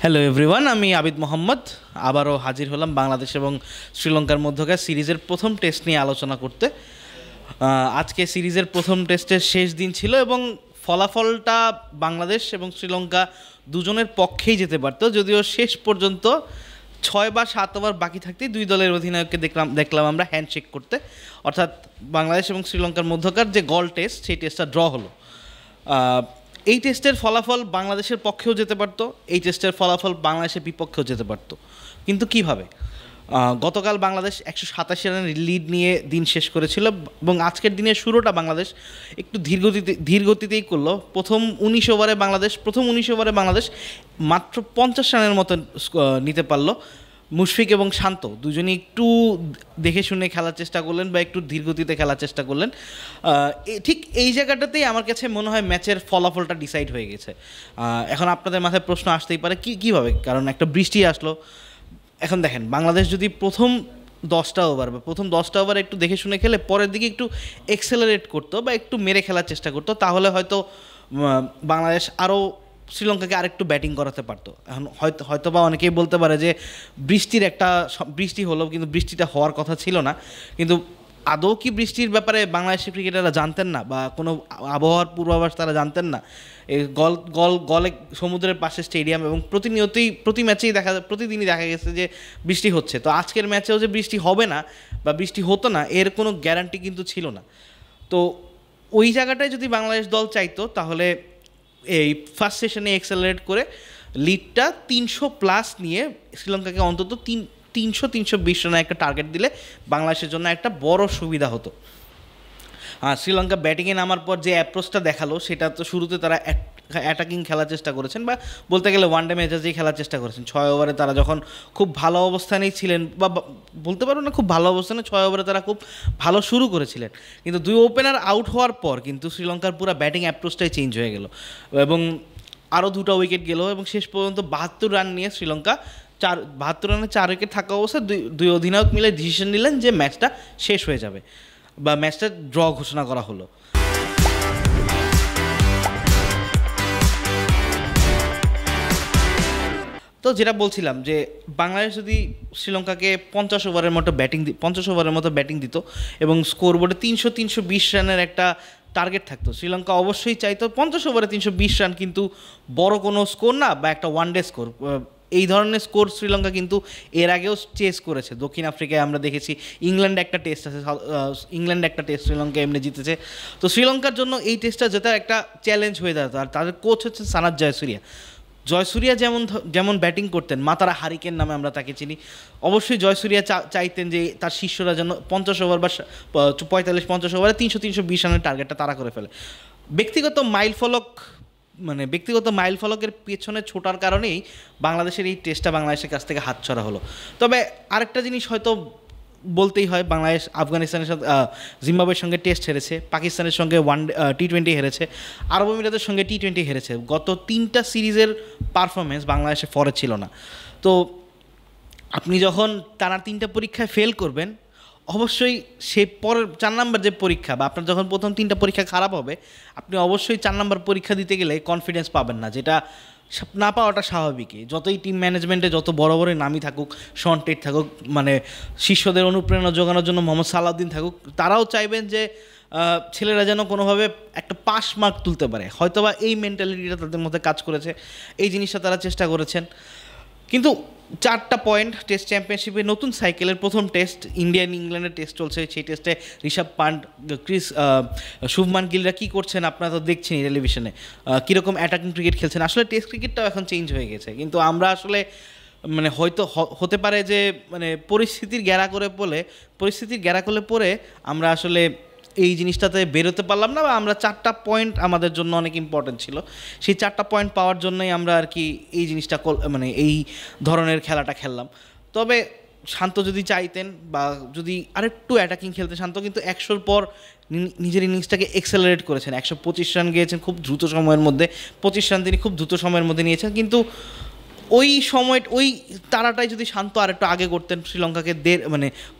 Hello everyone, আমি আবিদ মোহাম্মদ আবারও হাজির হলাম বাংলাদেশ এবং শ্রীলঙ্কার মধ্যকার সিরিজের প্রথম টেস্ট নিয়ে আলোচনা করতে। আজকে সিরিজের প্রথম টেস্টের শেষ দিন ছিল এবং ফলাফলটা বাংলাদেশ এবং শ্রীলঙ্কা দুজনের পক্ষেই যেতে পারতো, যদিও শেষ পর্যন্ত 6 বা 7 ওভার বাকি থাকতেই দুই দলের অধিনায়ককে দেখলাম আমরা হ্যান্ডশেক করতে। অর্থাৎ বাংলাদেশ এবং শ্রীলঙ্কার মধ্যকার যে গল টেস্ট, সেই টেস্টটা ড্র হলো। এই টেস্টের ফলাফল বাংলাদেশের পক্ষেও যেতে পারতো, এই টেস্টের ফলাফল বাংলাদেশের বিপক্ষেও যেতে পারতো, কিন্তু কিভাবে? গতকাল বাংলাদেশ 187 রানের লিড নিয়ে দিন শেষ করেছিল এবং আজকের দিনের শুরুটা বাংলাদেশ একটু ধীরগতিতেই করলো। প্রথম 19 ওভারে বাংলাদেশ মাত্র 50 রানের মতো নিতে পারলো। মুশফিক এবং শান্ত দুজনেই একটু দেখে শুনে খেলার চেষ্টা করলেন বা একটু ধীরগতিতে খেলার চেষ্টা করলেন। ঠিক এই জায়গাটাতেই আমার কাছে মনে হয় ম্যাচের ফলাফলটা ডিসাইড হয়ে গেছে। এখন আপনাদের মাথায় প্রশ্ন আসতেই পারে কীভাবে, কারণ একটা বৃষ্টি আসলো। এখন দেখেন, বাংলাদেশ যদি প্রথম 10টা ওভার একটু দেখে শুনে খেলে পরের দিকে একটু এক্সেলারেট করতো বা একটু মেরে খেলার চেষ্টা করতো, তাহলে হয়তো বাংলাদেশ আরও শ্রীলঙ্কাকে আরেকটু ব্যাটিং করাতে পারতো। এখন হয়তো বা অনেকেই বলতে পারে যে বৃষ্টি হলো, কিন্তু বৃষ্টিটা হওয়ার কথা ছিল না। কিন্তু আদৌ কি বৃষ্টির ব্যাপারে বাংলাদেশি ক্রিকেটাররা জানতেন না, বা কোনো আবহাওয়ার পূর্বাভাস তারা জানতেন না? এই গলে সমুদ্রের পাশে স্টেডিয়াম এবং প্রতিদিনই দেখা গেছে যে বৃষ্টি হচ্ছে। তো আজকের ম্যাচেও যে বৃষ্টি হবে না বা বৃষ্টি হতো না, এর কোনো গ্যারান্টি কিন্তু ছিল না। তো ওই জায়গাটায় যদি বাংলাদেশ দল চাইতো, তাহলে এই ফার্স্ট সেশনে এক্সেলারেট করে লিডটা 300+ নিয়ে শ্রীলঙ্কাকে অন্তত 320 রানের একটা টার্গেট দিলে বাংলাদেশের জন্য একটা বড় সুবিধা হতো। শ্রীলঙ্কা ব্যাটিংয়ে নামার পর যে অ্যাপ্রোচটা দেখালো, সেটা তো শুরুতে তারা অ্যাটাকিং খেলার চেষ্টা করেছেন, বা বলতে গেলে ওয়ানডে মেজাজেই খেলার চেষ্টা করেছেন। 6 ওভারে তারা যখন খুব ভালো অবস্থানেই ছিলেন, বা বলতে পারো না খুব ভালো অবস্থানে, 6 ওভারে তারা খুব ভালো শুরু করেছিলেন। কিন্তু 2 ওপেনার আউট হওয়ার পর কিন্তু শ্রীলঙ্কার পুরো ব্যাটিং অ্যাপ্রোচটাই চেঞ্জ হয়ে গেল এবং আরও 2টা উইকেট গেল এবং শেষ পর্যন্ত 72 রান নিয়ে শ্রীলঙ্কা 72 রানে 4 উইকেট থাকা অবস্থায় দুই অধিনায়ক মিলে ডিসিশন নিলেন যে ম্যাচটা শেষ হয়ে যাবে বা ম্যাচটা ড্র ঘোষণা করা হলো। তো যেটা বলছিলাম, যে বাংলাদেশ যদি শ্রীলঙ্কাকে 50 ওভারের মতো ব্যাটিং দিত এবং স্কোর বোর্ডে 320 রানের একটা টার্গেট থাকতো, শ্রীলঙ্কা অবশ্যই চাইতো 50 ওভারে 320 রান, কিন্তু বড় কোনো স্কোর না, বা একটা ওয়ানডে স্কোর। এই ধরনের স্কোর শ্রীলঙ্কা কিন্তু এর আগেও চেস করেছে। দক্ষিণ আফ্রিকায় আমরা দেখেছি, ইংল্যান্ডে একটা টেস্ট শ্রীলঙ্কা এমনি জিতেছে। তো শ্রীলঙ্কার জন্য এই টেস্টটা জেতার একটা চ্যালেঞ্জ হয়ে দাঁড়াতো। আর তাদের কোচ হচ্ছে সানাত জয়সূরিয়া যেমন ব্যাটিং করতেন, মাতারা হারিকেন নামে আমরা তাকে চিনি। অবশ্যই জয়সূরিয়া চাইতেন যে তার শিষ্যরা যেন 50 ওভার বা 45-50 ওভারে 320 রানের টার্গেটটা তারা করে ফেলে। ব্যক্তিগত মাইল ফলকের পেছনে ছোটার কারণেই বাংলাদেশের এই টেস্টটা বাংলাদেশের কাছ থেকে হাতছাড়া হলো। তবে আরেকটা জিনিস হয়তো বলতেই হয়, বাংলাদেশ আফগানিস্তানের সাথে, জিম্বাবুয়ের সঙ্গে টেস্ট হেরেছে, পাকিস্তানের সঙ্গে টি-20 হেরেছে, আরব আমিরাতের সঙ্গে টি-20 হেরেছে। গত 3টা সিরিজের পারফরমেন্স বাংলাদেশের ফরে ছিল না। তো আপনি যখন টানা 3টা পরীক্ষায় ফেল করবেন, অবশ্যই সে পরের 4 নম্বর যে পরীক্ষা, বা আপনার যখন প্রথম 3টা পরীক্ষা খারাপ হবে, আপনি অবশ্যই 4 নম্বর পরীক্ষা দিতে গেলে কনফিডেন্স পাবেন না, যেটা না পাওয়াটা স্বাভাবিকই। যতই টিম ম্যানেজমেন্টে যত বড় বড় নামই থাকুক, শন টেট থাকুক, মানে শিষ্যদের অনুপ্রেরণা জোগানোর জন্য মোহাম্মদ সালাউদ্দিন থাকুক, তারাও চাইবেন যে ছেলেরা যেন কোনোভাবে একটা পাস মার্ক তুলতে পারে। হয়তোবা এই মেন্টালিটিটা তাদের মধ্যে কাজ করেছে, এই জিনিসটা তারা চেষ্টা করেছেন। কিন্তু 4টা পয়েন্ট টেস্ট চ্যাম্পিয়নশিপে নতুন সাইকেলের প্রথম টেস্ট, ইংল্যান্ডের টেস্ট চলছে। সেই টেস্টে ঋষভ পান্ট, শুভমান গিলরা কী করছেন আপনারা তো দেখছেনই টেলিভিশনে, কীরকম অ্যাটাকিং ক্রিকেট খেলছেন। আসলে টেস্ট ক্রিকেটটাও এখন চেঞ্জ হয়ে গেছে, কিন্তু আমরা আসলে হয়তো হতে পারে যে পরিস্থিতির গ্যারাকলে পড়ে আমরা আসলে এই জিনিসটাতে বেরোতে পারলাম না, বা আমরা 4টা পয়েন্ট আমাদের জন্য অনেক ইম্পর্টেন্ট ছিল। সেই 4টা পয়েন্ট পাওয়ার জন্যই আমরা আর কি এই জিনিসটা এই ধরনের খেলাটা খেললাম। তবে শান্ত যদি চাইতেন, বা যদি আরেকটু অ্যাটাকিং খেলতে, শান্ত কিন্তু 100-র পর নিজের ইনিংসটাকে এক্সেলারেট করেছেন। 125 রান গিয়েছেন খুব দ্রুত সময়ের মধ্যে, 25 রান তিনি খুব দ্রুত সময়ের মধ্যে নিয়েছেন। কিন্তু ওই তারাটাই যদি শান্ত আরেকটু আগে করতেন, শ্রীলঙ্কাকে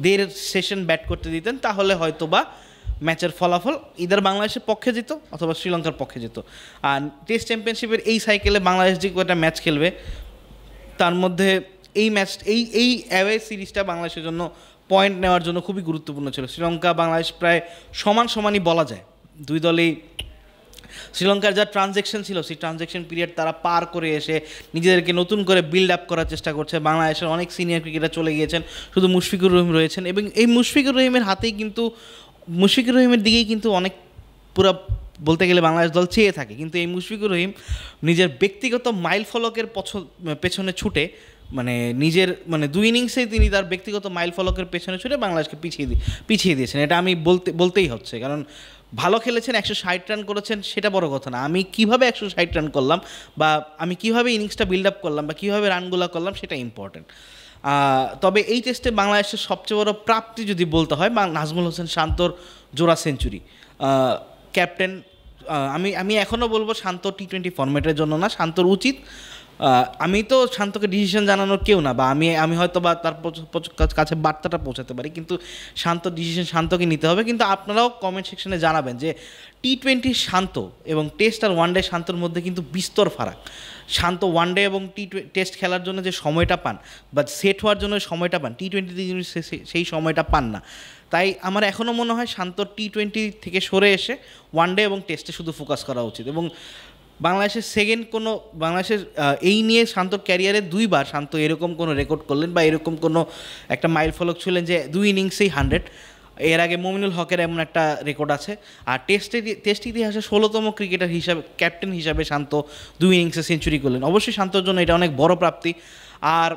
দেড় সেশন ব্যাট করতে দিতেন, তাহলে হয়তো বা ম্যাচের ফলাফল ইদার বাংলাদেশের পক্ষে যেত অথবা শ্রীলঙ্কার পক্ষে যেত। আর টেস্ট চ্যাম্পিয়নশিপের এই সাইকেলে বাংলাদেশ যে কয়টা ম্যাচ খেলবে, তার মধ্যে এই ম্যাচ এই অ্যাওয়ে সিরিজটা বাংলাদেশের জন্য পয়েন্ট নেওয়ার জন্য খুবই গুরুত্বপূর্ণ ছিল। শ্রীলঙ্কা বাংলাদেশ প্রায় সমানই বলা যায়, দুই দলেই শ্রীলঙ্কার যা ট্রানজ্যাকশন ছিল সেই ট্রানজ্যাকশন পিরিয়ড তারা পার করে এসে নিজেদেরকে নতুন করে বিল্ড আপ করার চেষ্টা করছে। বাংলাদেশের অনেক সিনিয়র ক্রিকেটার চলে গিয়েছেন, শুধু মুশফিকুর রহিম রয়েছেন, এবং এই মুশফিকুর রহিমের হাতেই কিন্তু মুশফিকুর রহিমের দিকেই কিন্তু অনেক পুরো বলতে গেলে বাংলাদেশ দল চেয়ে থাকে। কিন্তু এই মুশফিকুর রহিম নিজের ব্যক্তিগত মাইল ফলকের পেছনে ছুটে নিজের 2 ইনিংসেই তিনি তার ব্যক্তিগত মাইল ফলকের পেছনে ছুটে বাংলাদেশকে পিছিয়ে দিয়েছেন। এটা আমি বলতেই হচ্ছে, কারণ ভালো খেলেছেন, 160 রান করেছেন, সেটা বড় কথা না। আমি কিভাবে 160 রান করলাম বা আমি কিভাবে ইনিংসটা বিল্ড আপ করলাম বা কীভাবে রানগুলো করলাম সেটা ইম্পর্টেন্ট। তবে এই টেস্টে বাংলাদেশের সবচেয়ে বড় প্রাপ্তি যদি বলতে হয় নাজমুল হোসেন শান্তর জোড়া সেঞ্চুরি। ক্যাপ্টেন, আমি এখনও বলবো শান্ত T20 ফরম্যাটের জন্য না, শান্তর উচিত। আমি তো শান্তকে ডিসিশন জানানোর কেউ না, বা আমি হয়তো বা তার কাছে বার্তাটা পৌঁছাতে পারি, কিন্তু ডিসিশন শান্তকে নিতে হবে। কিন্তু আপনারাও কমেন্ট সেকশনে জানাবেন যে T20 শান্ত এবং টেস্ট আর ওয়ানডে শান্তর মধ্যে কিন্তু বিস্তর ফারাক। শান্ত ওয়ানডে এবং টেস্ট খেলার জন্য যে সময়টা পান বা সেট হওয়ার জন্য সময়টা পান, T20 সেই সময়টা পান না। তাই আমার এখনও মনে হয় শান্ত T20 থেকে সরে এসে ওয়ানডে এবং টেস্টে শুধু ফোকাস করা উচিত। এবং বাংলাদেশের এই নিয়ে শান্তর ক্যারিয়ারে 2 বার শান্ত এরকম কোনো রেকর্ড করলেন বা এরকম কোনো একটা মাইল ফলক ছিলেন যে 2 ইনিংসেই 100। এর আগে মমিনুল হকের এমন একটা রেকর্ড আছে। আর টেস্ট ইতিহাসে 16তম ক্রিকেটার হিসাবে, ক্যাপ্টেন হিসাবে শান্ত 2 ইনিংসে সেঞ্চুরি করলেন। অবশ্যই শান্তর জন্য এটা অনেক বড় প্রাপ্তি। আর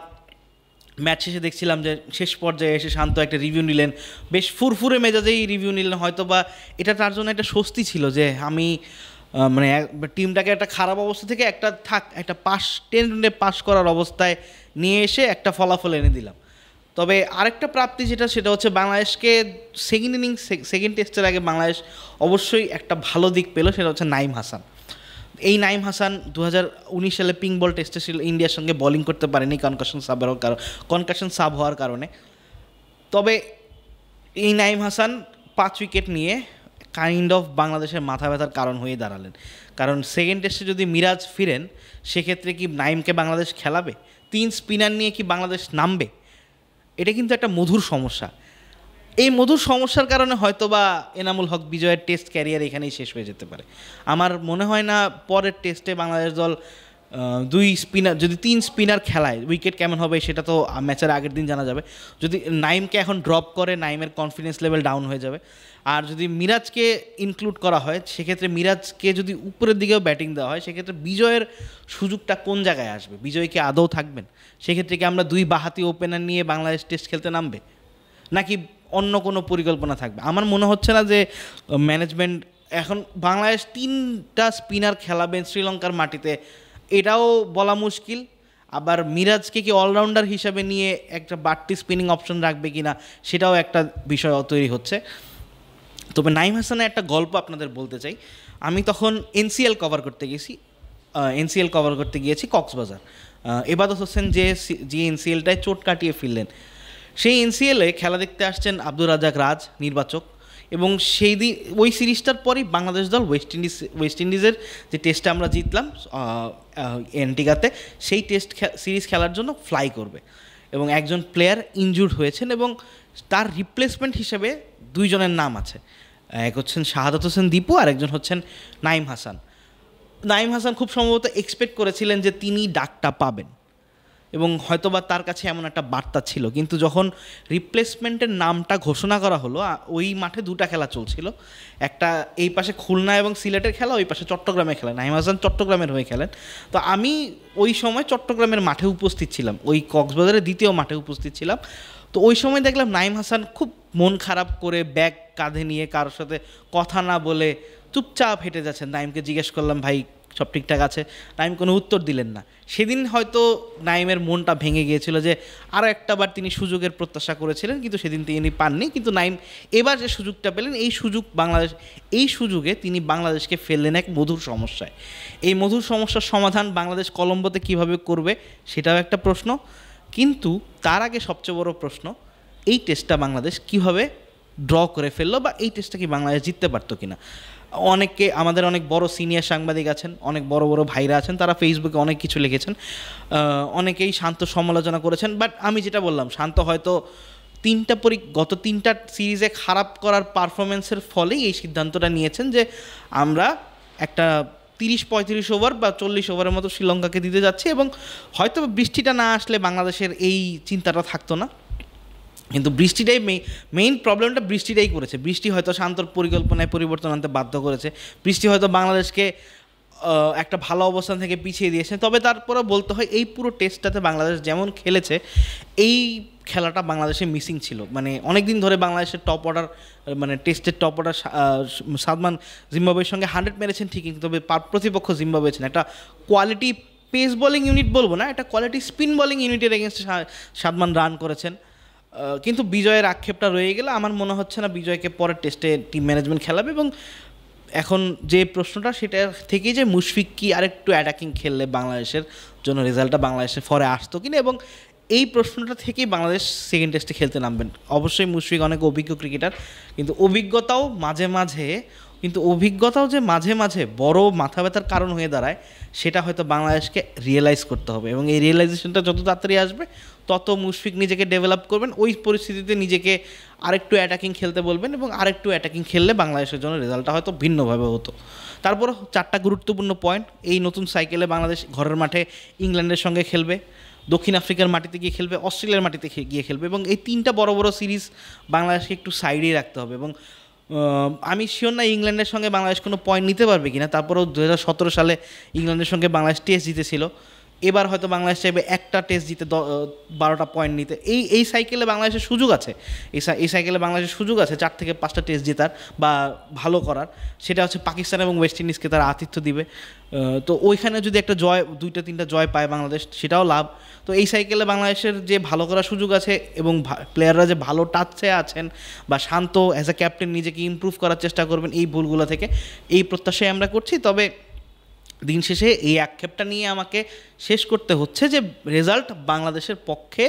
ম্যাচ শেষে দেখছিলাম যে শেষ পর্যায়ে এসে শান্ত একটা রিভিউ নিলেন, বেশ ফুরফুরে মেজাজেই রিভিউ নিলেন। হয়তো বা এটা তার জন্য একটা স্বস্তি ছিল যে আমি টিমটাকে একটা খারাপ অবস্থা থেকে একটা 10 রানে পাস করার অবস্থায় নিয়ে এসে একটা ফলাফল এনে দিলাম। তবে আরেকটা প্রাপ্তি সেটা হচ্ছে বাংলাদেশকে সেকেন্ড টেস্টের আগে বাংলাদেশ অবশ্যই একটা ভালো দিক পেল, সেটা হচ্ছে নাইম হাসান। এই নাইম হাসান 2019 সালে পিঙ্ক বল টেস্টে ইন্ডিয়ার সঙ্গে বোলিং করতে পারেনি কনকাশন সাব হওয়ার কারণে। তবে এই নাইম হাসান 5 উইকেট নিয়ে কাইন্ড অফ বাংলাদেশের মাথা ব্যথার কারণ হয়ে দাঁড়ালেন। কারণ সেকেন্ড টেস্টে যদি মিরাজ ফিরেন, সেক্ষেত্রে কি নাইমকে বাংলাদেশ খেলাবে? 3 স্পিনার নিয়ে কি বাংলাদেশ নামবে? এটা কিন্তু একটা মধুর সমস্যা। এই মধুর সমস্যার কারণে হয়তো বা এনামুল হক বিজয়ের টেস্ট ক্যারিয়ার এখানেই শেষ হয়ে যেতে পারে। আমার মনে হয় না পরের টেস্টে বাংলাদেশ দল 2 স্পিনার, যদি 3 স্পিনার খেলায় উইকেট কেমন হবে সেটা তো ম্যাচের আগের দিন জানা যাবে। যদি নাইমকে এখন ড্রপ করে, নাইমের কনফিডেন্স লেভেল ডাউন হয়ে যাবে। আর যদি মিরাজকে ইনক্লুড করা হয়, সেক্ষেত্রে মিরাজকে যদি উপরের দিকেও ব্যাটিং দেওয়া হয়, সেক্ষেত্রে বিজয়ের সুযোগটা কোন জায়গায় আসবে? বিজয় কি আদৌ থাকবেন? সেক্ষেত্রে কি আমরা 2 বাঁহাতি ওপেনার নিয়ে বাংলাদেশ টেস্ট খেলতে নামবে, নাকি অন্য কোনো পরিকল্পনা থাকবে? আমার মনে হচ্ছে না যে ম্যানেজমেন্ট এখন বাংলাদেশ 3টা স্পিনার খেলাবেন শ্রীলঙ্কার মাটিতে, এটাও বলা মুশকিল। আবার মিরাজকে কি অলরাউন্ডার হিসাবে নিয়ে একটা বাড়তি স্পিনিং অপশন রাখবে কিনা, সেটাও একটা বিষয় তৈরি হচ্ছে। তবে নাইম হাসানের একটা গল্প আপনাদের বলতে চাই। আমি তখন এনসিএল কভার করতে গিয়েছি কক্সবাজার। এবাদত হোসেন যে এনসিএলটায় চোট কাটিয়ে ফিরলেন, সেই এনসিএলে খেলা দেখতে আসছেন আব্দুর রাজ্জাক রাজ, নির্বাচক। এবং ওই সিরিজটার পরই বাংলাদেশ দল ওয়েস্ট ইন্ডিজের যে টেস্টে আমরা জিতলাম অ্যান্টিগাতে, সেই সিরিজ খেলার জন্য ফ্লাই করবে। এবং একজন প্লেয়ার ইনজুর্ড হয়েছেন এবং তার রিপ্লেসমেন্ট হিসেবে 2 জনের নাম আছে। এক হচ্ছেন শাহাদাত হোসেন দীপু, আর একজন হচ্ছেন নাইম হাসান। নাইম হাসান খুব সম্ভবত এক্সপেক্ট করেছিলেন যে তিনি ডাকটা পাবেন এবং হয়তোবা তার কাছে এমন একটা বার্তা ছিল। কিন্তু যখন রিপ্লেসমেন্টের নামটা ঘোষণা করা হলো, ওই মাঠে 2টা খেলা চলছিল, একটা এই পাশে খুলনা এবং সিলেটের খেলা, ওই পাশে চট্টগ্রামের খেলা। নাইম হাসান চট্টগ্রামের হয়ে খেলেন। তো আমি ওই সময় চট্টগ্রামের মাঠে উপস্থিত ছিলাম, ওই কক্সবাজারের দ্বিতীয় মাঠে উপস্থিত ছিলাম। তো ওই সময় দেখলাম নাইম হাসান খুব মন খারাপ করে ব্যাগ কাঁধে নিয়ে কারোর সাথে কথা না বলে চুপচাপ হেঁটে যাচ্ছেন। নাইমকে জিজ্ঞেস করলাম, ভাই সব ঠিকঠাক আছে? নাইম কোনো উত্তর দিলেন না। সেদিন হয়তো নাইমের মনটা ভেঙে গিয়েছিল যে আরও একটাবার তিনি সুযোগের প্রত্যাশা করেছিলেন, কিন্তু সেদিন তিনি পাননি। কিন্তু নাইম এবার যে সুযোগটা পেলেন, এই সুযোগে তিনি বাংলাদেশকে ফেললেন এক মধুর সমস্যায়। এই মধুর সমস্যার সমাধান বাংলাদেশ কলম্বোতে কিভাবে করবে সেটাও একটা প্রশ্ন। কিন্তু তার আগে সবচেয়ে বড় প্রশ্ন, এই টেস্টটা বাংলাদেশ কিভাবে ড্র করে ফেললো, বা এই টেস্টটা কি বাংলাদেশ জিততে পারতো কিনা। অনেকে আমাদের অনেক বড় সিনিয়র সাংবাদিক আছেন, অনেক বড় বড় ভাইরা আছেন, তারা ফেসবুকে অনেক কিছু লিখেছেন, অনেকেই শান্ত সমালোচনা করেছেন। বাট আমি যেটা বললাম, শান্ত হয়তো গত তিনটা সিরিজে খারাপ করার পারফরমেন্সের ফলেই এই সিদ্ধান্তটা নিয়েছেন যে আমরা একটা 30-35 ওভার বা 40 ওভারের মতো শ্রীলঙ্কাকে দিতে যাচ্ছি, এবং হয়তো বৃষ্টিটা না আসলে বাংলাদেশের এই চিন্তাটা থাকতো না। কিন্তু বৃষ্টিটাই মেইন প্রবলেমটা বৃষ্টিটাই করেছে। বৃষ্টি হয়তো শান্তর পরিকল্পনায় পরিবর্তন আনতে বাধ্য করেছে, বৃষ্টি হয়তো বাংলাদেশকে একটা ভালো অবস্থান থেকে পিছিয়ে দিয়েছে। তবে তারপরে বলতে হয় এই পুরো টেস্টটাতে বাংলাদেশ যেমন খেলেছে, এই খেলাটা বাংলাদেশে মিসিং ছিল। মানে অনেক দিন ধরে বাংলাদেশের টপ অর্ডার, মানে টেস্টের টপ অর্ডার সাদমান জিম্বাবুয়ের সঙ্গে 100 মেরেছেন ঠিকই, তবে প্রতিপক্ষ জিম্বাবুয়ে ছিলেন একটা কোয়ালিটি পেস বোলিং ইউনিট বলবো না, একটা কোয়ালিটি স্পিন বোলিং ইউনিটের এগেনস্টে সাদমান রান করেছেন। কিন্তু বিজয়ের আক্ষেপটা রয়ে গেলে আমার মনে হচ্ছে না বিজয়কে পরের টেস্টে টিম ম্যানেজমেন্ট খেলাবে। এবং এখন যে প্রশ্নটা সেটা থেকেই যে মুশফিক কি আরেকটু অ্যাটাকিং খেললে বাংলাদেশের জন্য রেজাল্টটা বাংলাদেশের ফরে আসতো কিনা, এবং এই প্রশ্নটা থেকেই বাংলাদেশ সেকেন্ড টেস্টে খেলতে নামবেন। অবশ্যই মুশফিক অনেক অভিজ্ঞ ক্রিকেটার, কিন্তু অভিজ্ঞতাও যে মাঝে মাঝে বড় মাথা ব্যথার কারণ হয়ে দাঁড়ায়, সেটা হয়তো বাংলাদেশকে রিয়েলাইজ করতে হবে। এবং এই রিয়েলাইজেশনটা যত তাড়াতাড়ি আসবে, তত মুশফিক নিজেকে ডেভেলপ করবেন, ওই পরিস্থিতিতে নিজেকে আরেকটু অ্যাটাকিং খেলতে বলবেন, এবং আরেকটু অ্যাটাকিং খেললে বাংলাদেশের জন্য রেজাল্টটা হয়তো ভিন্নভাবে হতো। তারপর 4টা গুরুত্বপূর্ণ পয়েন্ট, এই নতুন সাইকেলে বাংলাদেশ ঘরের মাঠে ইংল্যান্ডের সঙ্গে খেলবে, দক্ষিণ আফ্রিকার মাটিতে গিয়ে খেলবে, অস্ট্রেলিয়ার মাটিতে গিয়ে খেলবে, এবং এই 3টা বড় বড় সিরিজ বাংলাদেশকে একটু সাইডেই রাখতে হবে। এবং আমি শিওর না ইংল্যান্ডের সঙ্গে বাংলাদেশ কোনো পয়েন্ট নিতে পারবে কিনা। তারপরেও 2017 সালে ইংল্যান্ডের সঙ্গে বাংলাদেশ টেস্ট জিতেছিল, এবার হয়তো বাংলাদেশ চাইবে একটা টেস্ট জিতে 12টা পয়েন্ট নিতে। এই সাইকেলে বাংলাদেশের সুযোগ আছে, এই সাইকেলে বাংলাদেশের সুযোগ আছে 4 থেকে 5টা টেস্ট জেতার বা ভালো করার। সেটা হচ্ছে পাকিস্তান এবং ওয়েস্ট ইন্ডিজকে তারা আতিথ্য দিবে। তো ওইখানে যদি একটা জয়, 2-3টা জয় পায় বাংলাদেশ, সেটাও লাভ। তো এই সাইকেলে বাংলাদেশের যে ভালো করার সুযোগ আছে, এবং প্লেয়াররা যে ভালো টাচে আছেন, বা শান্ত অ্যাজ এ ক্যাপ্টেন নিজেকে ইমপ্রুভ করার চেষ্টা করবেন এই ভুলগুলো থেকে, এই প্রত্যাশাই আমরা করছি। তবে দিন শেষে এই আক্ষেপটা নিয়ে আমাকে শেষ করতে হচ্ছে যে রেজাল্ট বাংলাদেশের পক্ষে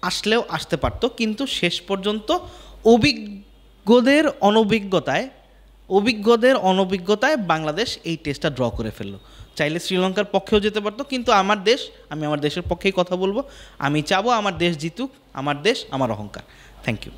আসলেও আসতে পারতো, কিন্তু শেষ পর্যন্ত অভিজ্ঞদের অনভিজ্ঞতায় বাংলাদেশ এই টেস্টটা ড্র করে ফেললো। চাইলে শ্রীলঙ্কার পক্ষেও যেতে পারতো, কিন্তু আমি আমার দেশের পক্ষেই কথা বলবো। আমি চাবো আমার দেশ জিতুক, আমার দেশ আমার অহংকার। Thank you.